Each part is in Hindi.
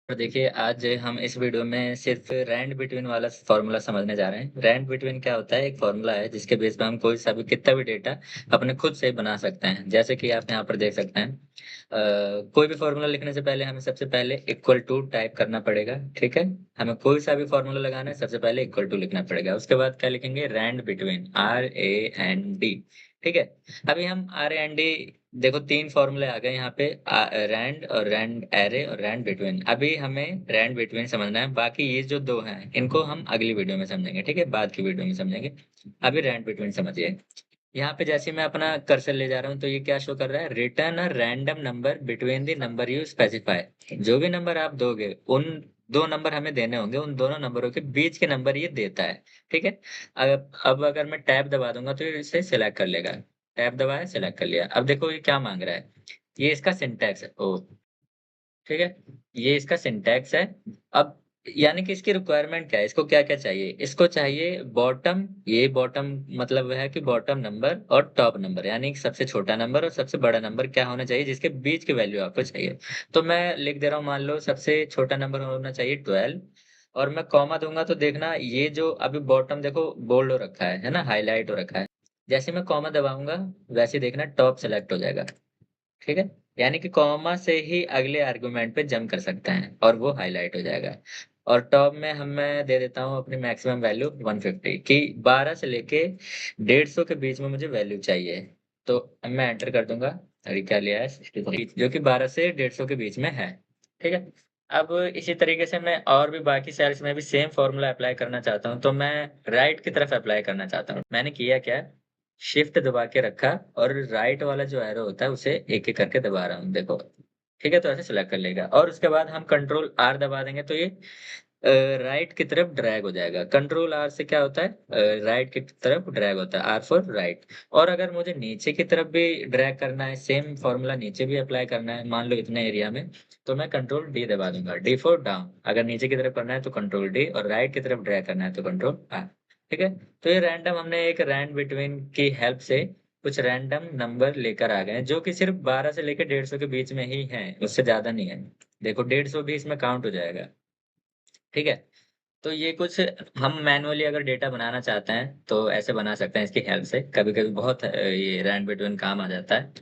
और देखिए, आज हम इस वीडियो में सिर्फ़ रैंड बिटवीन वाला फ़ॉर्मूला समझने जा रहे हैं। रैंड बिटवीन क्या होता है? एक फ़ॉर्मूला है जिसके बेस पे हम कोई सा भी कितना भी डेटा अपने खुद से बना सकते हैं। जैसे कि आप यहाँ पर देख सकते हैं कोई भी फ़ॉर्मूला लिखने से पहले हमें सबसे पहले इक्वल टू टाइप करना पड़ेगा, ठीक है? हमें कोई सा भी फ़ॉर्मूला लगाना है, सबसे पहले इक्वल टू लिखना पड़ेगा। उसके बाद क्या लिखेंगे? रैंड बिटवीन, RAND, ठीक है? अभी हम RAND देखो 3 फ़ॉर्मूले आ गए यहाँ पे रैंड और रैंड एरे और रैंड बिटवीन। अभी हमें रैंड बिटवीन समझना है, बाकी ये जो 2 हैं, इनको हम अगली वीडियो में समझेंगे, ठीक है? बाद की वीडियो में समझेंगे। अभी रैंड बिटवीन समझिए। यहाँ पे जैसे ही मैं अपना कर्सर ले जा रहा हूँ, तो ये क्या शो कर रहा है? Return a random number between the number you specify. जो भी नंबर आप दोगे, उन 2 नंबर हमें देने होंगे, उन दोनों नंबरों के बीच के नंबर ये देता है, ठीक है? अब अगर मैं टैब दबा दूँगा, तो ये इसे सिलेक्ट कर लेगा। टैब दबाया, सिलेक्ट कर लिया। अब देखो ये क्या माँग रहा है? ये इसका सिंटैक्स है। ओह! ठीक है? ये इसका सिंटैक्स है। अब यानी कि इसकी रिक्वायरमेंट क्या है? इसको क्या-क्या चाहिए? इसको चाहिए बॉटम, ये बॉटम मतलब है कि बॉटम नंबर और टॉप नंबर, यानी कि सबसे छोटा नंबर और सबसे बड़ा नंबर क्या होना चाहिए जिसके बीच की वैल्यू आपको चाहिए। तो मैं लिख दे रहा हूँ, मान लो सबसे छोटा नंबर होना चाहिए 12 और मैं कॉमा दूँगा, तो देखना ये जो अभी बॉटम देखो बोल्ड हो रखा है ना? हाइलाइट हो रखा है। जैसे मैं कॉमा दबाऊँगा, वैसे ही देखना टॉप सेलेक्ट हो जाएगा। ठीक है? यानी कि कॉमा से ही अगले आर्गुमेंट पे जंप कर सकते हैं और वो हाइलाइट हो जाएगा। और टॉप में मैं दे देता हूँ अपनी मैक्सिमम वैल्यू 150 कि 12 से लेके 150 के बीच में मुझे वैल्यू चाहिए। तो अब मैं एंटर कर दूँगा। अभी क्या लिया है 63 जो कि 12 से 150 के बीच में है। ठीक है? अब इसी तरीके से मैं और भी बाकी सेल्स में भी सेम फ़ॉर्मूला अप्लाई करना चाहता हूँ, तो मैं राइट की तरफ अप्लाई करना चाहता हूँ। मैंने किया क्या शिफ्ट दबा के रखा और राइट वाला जो एरो होता है उसे एक-एक करके दबा रहा हूँ, देखो। ठीक है? तो ऐसे सेलेक्ट कर लेगा और उसके बाद हम कंट्रोल R दबा देंगे तो ये राइट की तरफ ड्रैग हो जाएगा। कंट्रोल R से क्या होता है राइट की तरफ ड्रैग होता है, R फॉर राइट। और अगर मुझे नीचे की तरफ भी ड्रैग करना है, सेम फ़ॉर्मूला नीचे भी अप्लाई करना है, मान लो इतने एरिया में, तो मैं कंट्रोल D दबा दूँगा, D फॉर डाउन। अगर नीचे की तरफ करना है तो कंट्रोल D और राइट की तरफ ड्रैग करना है तो कंट्रोल R। ठीक है? तो ये रैंडम हमने एक रैंड बिटवीन की हेल्प से कुछ रैंडम नंबर लेकर आ गए हैं, जो कि सिर्फ़ 12 से लेके 150 के बीच में ही हैं, उससे ज़्यादा नहीं है। देखो 150 भी इसमें काउंट हो जाएगा। ठीक है? तो ये कुछ हम मैनुअली अगर डेटा बनाना चाहते हैं, तो ऐसे बना सकते हैं इसकी हेल्प से। कभी-कभी बहुत ये रैंड बिटवीन काम आ जाता है।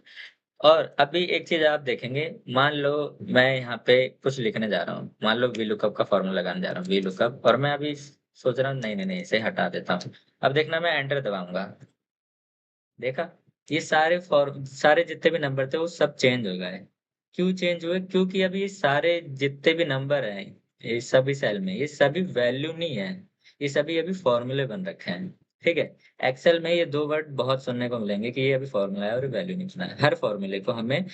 और अभी एक चीज़ आप देखेंगे, मान लो मैं यहाँ पे कुछ लिखने जा रहा हूँ। मान लो वीलुकअप का फ़ॉर्मूला लगाने जा रहा हूँ, वीलुकअप और मैं अभी सोच रहा हूँ नहीं, इसे हटा देता हूँ। अब देखना मैं एंटर दबाऊँगा। देखा? ये सारे जितने भी नंबर थे वो सब चेंज हो गए। क्यों चेंज हुए? क्योंकि अब ये सारे जितने भी नंबर हैं, ये सभी सेल में, ये सभी वैल्यू नहीं है। ये सभी अभी फ़ॉर्मूले बन रखे हैं। ठीक है? एक्सेल में ये 2 वर्ड बहुत सुनने को मिलेंगे कि ये अभी फ़ॉर्मूला है और वैल्यू नहीं बना है। हर फ़ॉर्मूले को हमें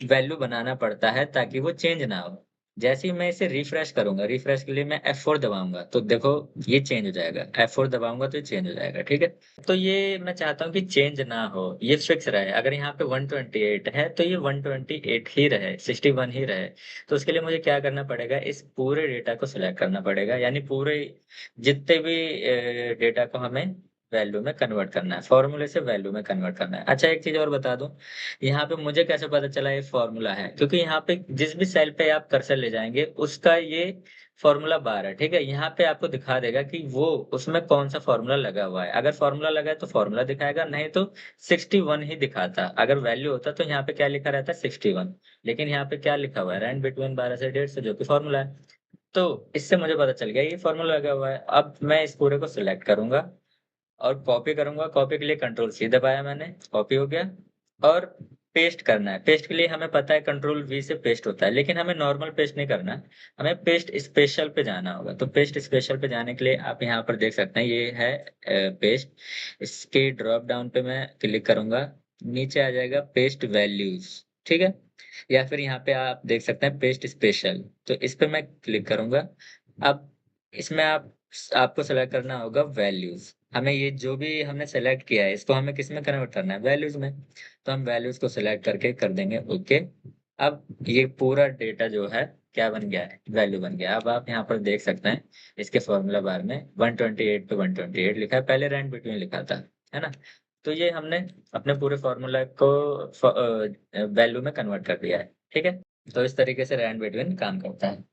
वैल्यू बनाना पड़ता है ताकि वो चेंज ना हो। जैसे ही मैं इसे रिफ्रेश करूँगा, रिफ्रेश के लिए मैं F4 दबाऊँगा, तो देखो ये चेंज हो जाएगा। F4 दबाऊँगा तो ये चेंज हो जाएगा। ठीक है? तो ये मैं चाहता हूँ कि चेंज ना हो, ये फिक्स रहे। अगर यहाँ पे 128 है, तो ये 128 ही रहे, 61 ही रहे। तो उसके लिए मुझे क्या करना पड़ेगा, इस पूरे डेटा को सिलेक्ट करना पड़ेगा, यानी पूरे जितने भी डेटा को हमें वैल्यू में कन्वर्ट करना है, फ़ॉर्मूले से वैल्यू में कन्वर्ट करना है। अच्छा एक चीज़ और बता दूँ, यहाँ पे मुझे कैसे पता चला ये फ़ॉर्मूला है? क्योंकि यहाँ पे जिस भी सेल पे आप कर्सर ले जाएँगे, उसका ये फ़ॉर्मूला बार है, ठीक है? यहाँ पे आपको दिखा देगा कि वो उसमें कौन-सा फ़ॉर्मूला लगा हुआ है। अगर फ़ॉर्मूला लगा है तो फ़ॉर्मूला दिखाएगा, नहीं तो 61 ही दिखाता। अगर वैल्यू होता तो यहाँ पे क्या लिखा रहता 61 लेकिन यहाँ पे क्या लिखा हुआ है रैंड बिटवीन 12 से 150 जो कि फ़ॉर्मूला है। तो इससे मुझे पता चल गया ये फ़ॉर्मूला लगा हुआ है। अब मैं इस पूरे को सिलेक्ट करूँगा और कॉपी करूँगा, कॉपी के लिए कंट्रोल C दबाया मैंने, कॉपी हो गया और पेस्ट करना है। पेस्ट के लिए हमें पता है कंट्रोल V से पेस्ट होता है, लेकिन हमें नॉर्मल पेस्ट नहीं करना है, हमें पेस्ट स्पेशल पे जाना होगा। तो पेस्ट स्पेशल पे जाने के लिए आप यहाँ पर देख सकते हैं ये है पेस्ट। इसके ड्रॉप डाउन पे मैं क्लिक करूँगा, नीचे आ जाएगा पेस्ट वैल्यूज़, ठीक है? या फिर यहाँ पे आप देख सकते हैं पेस्ट स्पेशल, तो इस पे मैं क्लिक करूँगा। अब इसमें आपको सेलेक्ट करना होगा वैल्यूज़। हमें ये जो भी हमने सेलेक्ट किया है, इसको हमें किसमें कन्वर्ट करना है? वैल्यूज़ में। तो हम वैल्यूज़ को सेलेक्ट करके कर देंगे ओके। अब ये पूरा डेटा जो है, क्या बन गया है? वैल्यू बन गया। अब आप यहाँ पर देख सकते हैं, इसके फ़ॉर्मूला बार में 128 पे 128 लिखा है, पहले रैंड बिटवीन लिखा था, है ना? तो ये हमने अपने पूरे फ़ॉर्मूला को वैल्यू में कन्वर्ट कर दिया है, ठीक है? तो इस तरीके से रैंड बिटवीन काम करता है।